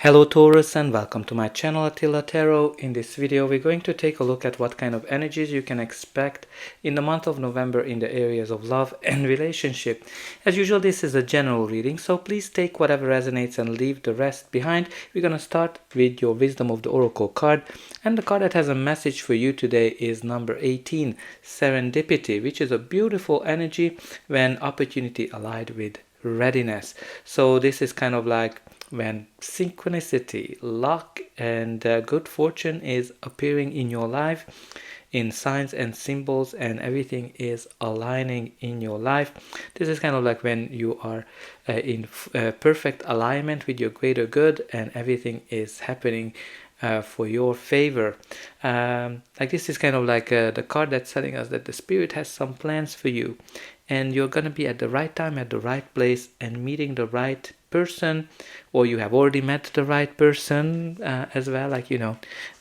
Hello Taurus, and welcome to my channel Attila Tarot. In this video we're going to take a look at what kind of energies you can expect in the month of November in the areas of love and relationship. As usual, this is a general reading, so please take whatever resonates and leave the rest behind. We're going to start with your Wisdom of the Oracle card, and the card that has a message for you today is number 18, Serendipity, which is a beautiful energy when opportunity allied with readiness. So this is kind of like when synchronicity, luck, and good fortune is appearing in your life in signs and symbols, and everything is aligning in your life. This is kind of like when you are in perfect alignment with your greater good, and everything is happening for your favor. Like this is kind of like the card that's telling us that the spirit has some plans for you, and you're going to be at the right time, at the right place, and meeting the right person, or you have already met the right person as well. Like, you know,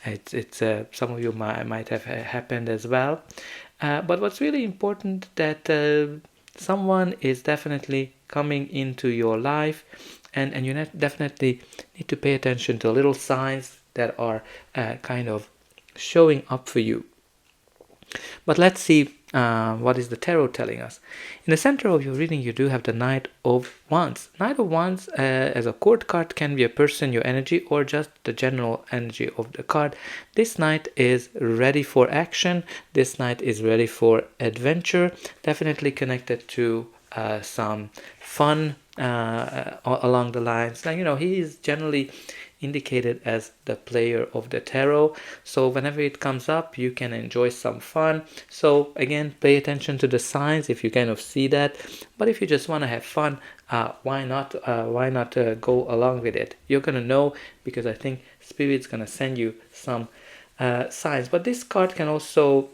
it's some of you might have happened as well. But what's really important that someone is definitely coming into your life, and you definitely need to pay attention to little signs that are kind of showing up for you. But let's see what is the tarot telling us. In the center of your reading, you do have the Knight of Wands. Knight of Wands as a court card can be a person, your energy, or just the general energy of the card. This Knight is ready for action. This Knight is ready for adventure. Definitely connected to some fun along the lines. Now, you know, he is generally indicated as the player of the tarot, so whenever it comes up you can enjoy some fun. So again, pay attention to the signs if you kind of see that, but if you just want to have fun, why not go along with it? You're gonna know, because I think Spirit's gonna send you some signs. But this card can also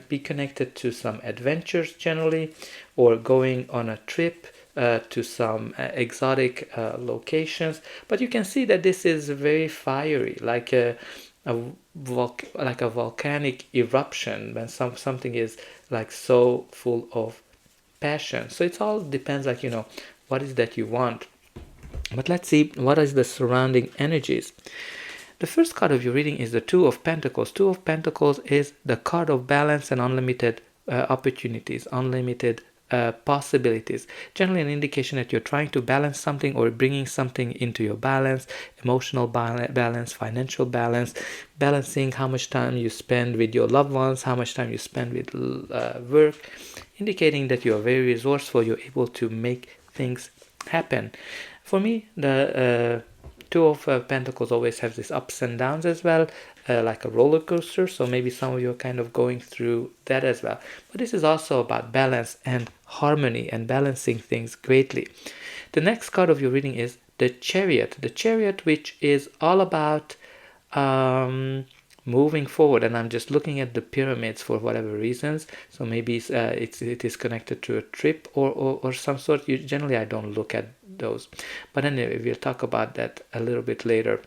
be connected to some adventures generally, or going on a trip to some exotic locations. But you can see that this is very fiery, like a volcanic eruption, when something is like so full of passion. So it all depends, like, you know, what is that you want. But let's see what is the surrounding energies. The first card of your reading is the Two of Pentacles. Two of Pentacles is the card of balance and unlimited opportunities, unlimited possibilities. Generally an indication that you're trying to balance something, or bringing something into your balance, emotional balance, financial balance, balancing how much time you spend with your loved ones, how much time you spend with work, indicating that you're very resourceful, you're able to make things happen. For me, the Two of Pentacles always have these ups and downs as well, like a roller coaster. So maybe some of you are kind of going through that as well. But this is also about balance and harmony, and balancing things greatly. The next card of your reading is the Chariot. The Chariot, which is all about moving forward, and I'm just looking at the pyramids for whatever reasons. So maybe it is connected to a trip or some sort. Generally I don't look at those, but anyway, we'll talk about that a little bit later.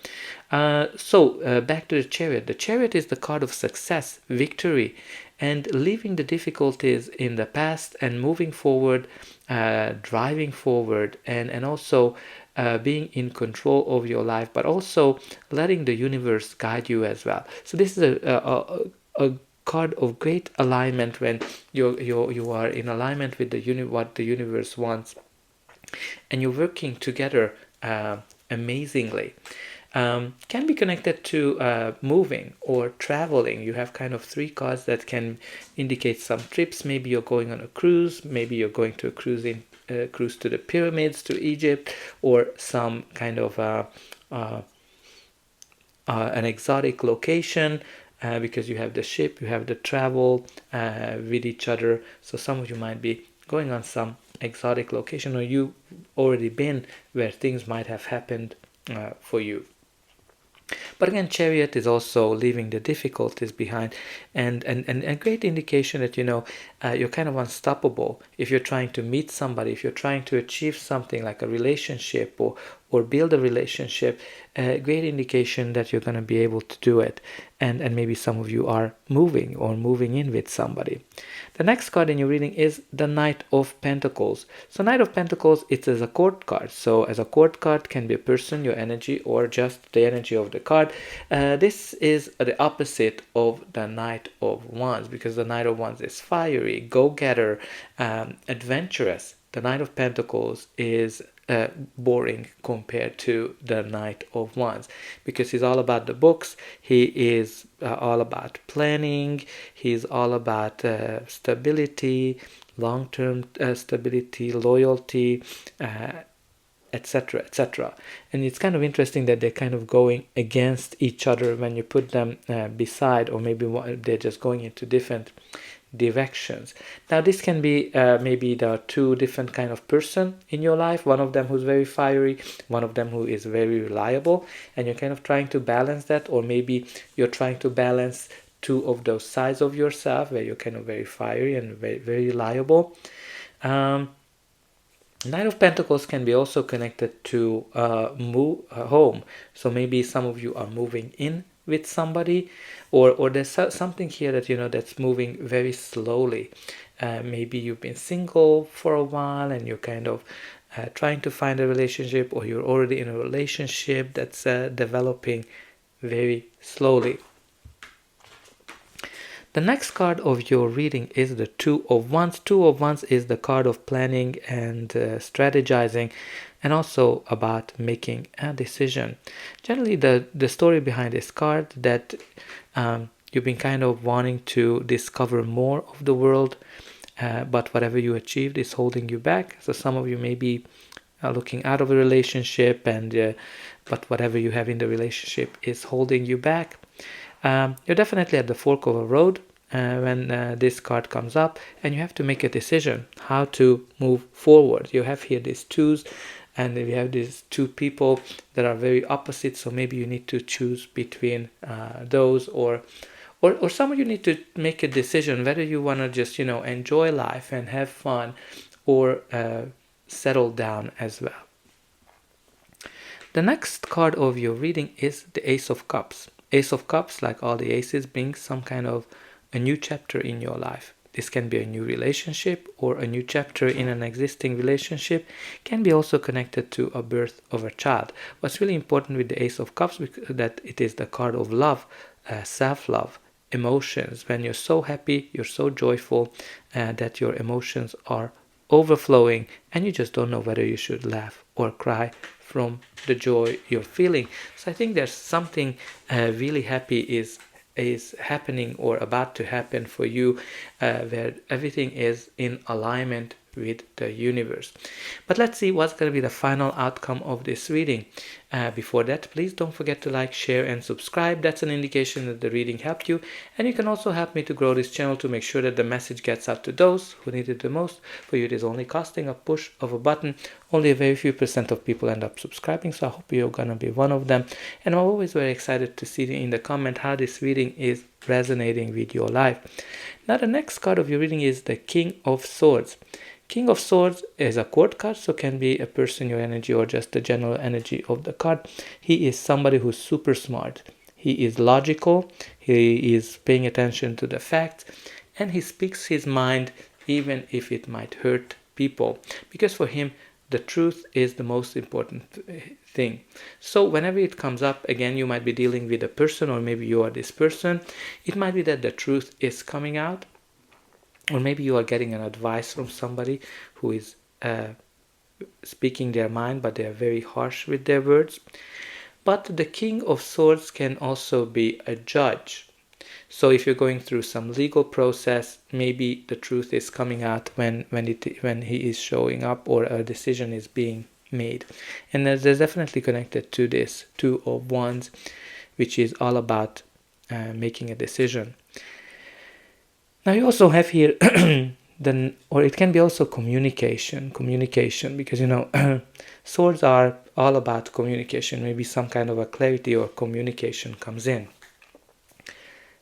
So back to the Chariot. The Chariot is the card of success, victory, and leaving the difficulties in the past and moving forward, driving forward, and also being in control of your life, but also letting the universe guide you as well. So this is a card of great alignment, when you are in alignment with what the universe wants, and you're working together amazingly. Can be connected to moving or traveling. You have kind of three cards that can indicate some trips. Maybe you're going on a cruise, maybe you're going to a cruise to the pyramids, to Egypt, or some kind of an exotic location, because you have the ship, you have the travel with each other. So some of you might be going on some exotic location, or you've already been where things might have happened for you. But again, Chariot is also leaving the difficulties behind, and a great indication that, you know, you're kind of unstoppable if you're trying to meet somebody, if you're trying to achieve something like a relationship, or build a relationship, a great indication that you're going to be able to do it. And maybe some of you are moving or moving in with somebody. The next card in your reading is the Knight of Pentacles. So Knight of Pentacles, it's as a court card. So as a court card can be a person, your energy, or just the energy of the card. This is the opposite of the Knight of Wands, because the Knight of Wands is fiery, go-getter, adventurous. The Knight of Pentacles is boring compared to the Knight of Wands, because he's all about the books. He is all about planning. He's all about stability, long-term stability, loyalty, etc., etc. And it's kind of interesting that they're kind of going against each other when you put them beside, or maybe they're just going into different directions. Now this can be maybe there are two different kind of person in your life, one of them who's very fiery, one of them who is very reliable, and you're kind of trying to balance that, or maybe you're trying to balance two of those sides of yourself where you're kind of very fiery and very, very reliable. Knight of Pentacles can be also connected to home. So maybe some of you are moving in with somebody, or there's something here that that's moving very slowly. Maybe you've been single for a while and you're kind of trying to find a relationship, or you're already in a relationship that's developing very slowly. The next card of your reading is the Two of Wands. Two of Wands is the card of planning and strategizing, and also about making a decision. Generally, the story behind this card that you've been kind of wanting to discover more of the world, but whatever you achieved is holding you back. So some of you may be looking out of a relationship, and but whatever you have in the relationship is holding you back. You're definitely at the fork of a road when this card comes up, and you have to make a decision how to move forward. You have here these twos, and you have these two people that are very opposite, so maybe you need to choose between those, or some of you need to make a decision whether you want to just enjoy life and have fun, or settle down as well. The next card of your reading is the Ace of Cups. Ace of Cups, like all the aces, brings some kind of a new chapter in your life. This can be a new relationship, or a new chapter in an existing relationship. Can be also connected to a birth of a child. What's really important with the Ace of Cups is that it is the card of love, self-love, emotions. When you're so happy, you're so joyful, that your emotions are overflowing, and you just don't know whether you should laugh or cry from the joy you're feeling. So I think there's something really happy is happening or about to happen for you, where everything is in alignment with the universe. But let's see what's going to be the final outcome of this reading. Before that, please don't forget to like, share, and subscribe. That's an indication that the reading helped you, and you can also help me to grow this channel to make sure that the message gets out to those who need it the most. For you, it is only costing a push of a button. Only a very few % of people end up subscribing, so I hope you're gonna be one of them. And I'm always very excited to see in the comment how this reading is resonating with your life. Now the next card of your reading is the King of Swords. King of Swords is a court card, so can be a person, your energy, or just the general energy of the card. He is somebody who's super smart. He is logical. He is paying attention to the facts, and he speaks his mind even if it might hurt people, because for him the truth is the most important thing. So whenever it comes up, again, you might be dealing with a person, or maybe you are this person. It might be that the truth is coming out, or maybe you are getting an advice from somebody who is speaking their mind, but they are very harsh with their words. But the King of Swords can also be a judge. So if you're going through some legal process, maybe the truth is coming out when he is showing up, or a decision is being made. And there's definitely connected to this Two of Wands, which is all about making a decision. Now you also have here or it can be also communication, because swords are all about communication. Maybe some kind of a clarity or communication comes in.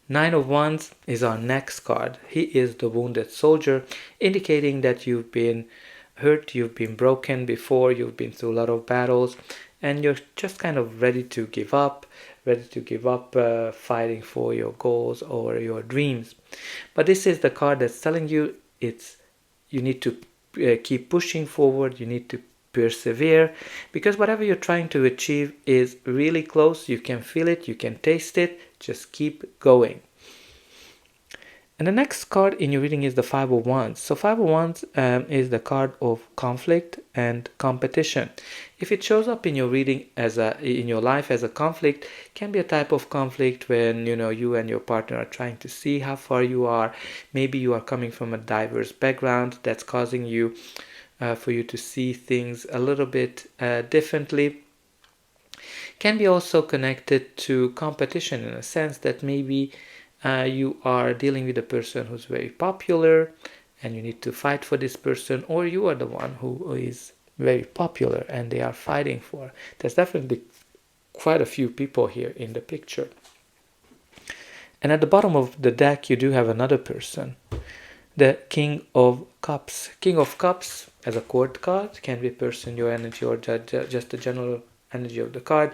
Nine of Wands is our next card. He is the wounded soldier, indicating that you've been hurt, you've been broken before, you've been through a lot of battles, and you're just kind of ready to give up, fighting for your goals or your dreams. But this is the card that's telling you you need to keep pushing forward, you need to persevere, because whatever you're trying to achieve is really close. You can feel it, you can taste it. Just keep going. And the next card in your reading is the Five of Wands. So Five of Wands is the card of conflict and competition. If it shows up in your reading in your life as a conflict, can be a type of conflict when you and your partner are trying to see how far you are. Maybe you are coming from a diverse background that's causing you for you to see things a little bit differently. Can be also connected to competition in a sense that maybe you are dealing with a person who's very popular and you need to fight for this person, or you are the one who is very popular and they are fighting for. There's definitely quite a few people here in the picture. And at the bottom of the deck you do have another person, the King of Cups. King of Cups as a court card can be a person, your energy, or just the general energy of the card.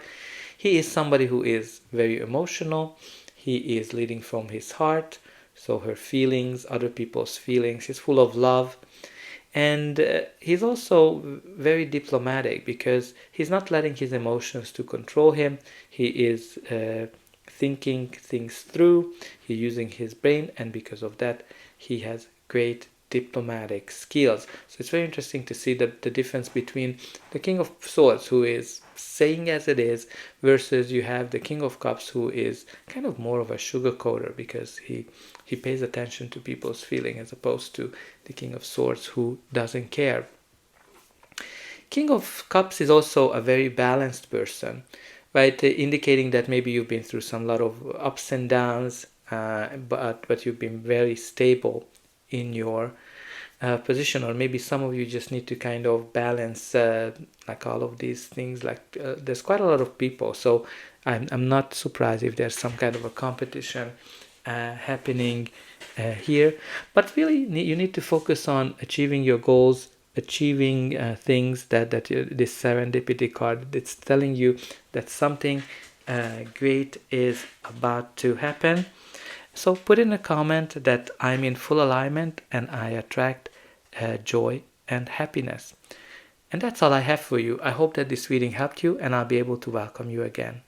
He is somebody who is very emotional. He is leading from his heart, so her feelings, other people's feelings. He's full of love. And he's also very diplomatic because he's not letting his emotions to control him. He is thinking things through. He's using his brain, and because of that, he has great diplomatic skills. So it's very interesting to see the difference between the King of Swords, who is saying as it is, versus you have the King of Cups, who is kind of more of a sugarcoater because he pays attention to people's feeling, as opposed to the King of Swords, who doesn't care. King of Cups is also a very balanced person, right? Indicating that maybe you've been through some lot of ups and downs, but you've been very stable in your position, or maybe some of you just need to kind of balance like all of these things. Like there's quite a lot of people, so I'm not surprised if there's some kind of a competition happening here. But really, you need to focus on achieving your goals, achieving things that this serendipity card, it's telling you that something great is about to happen. So put in a comment that I'm in full alignment and I attract joy and happiness. And that's all I have for you. I hope that this reading helped you, and I'll be able to welcome you again.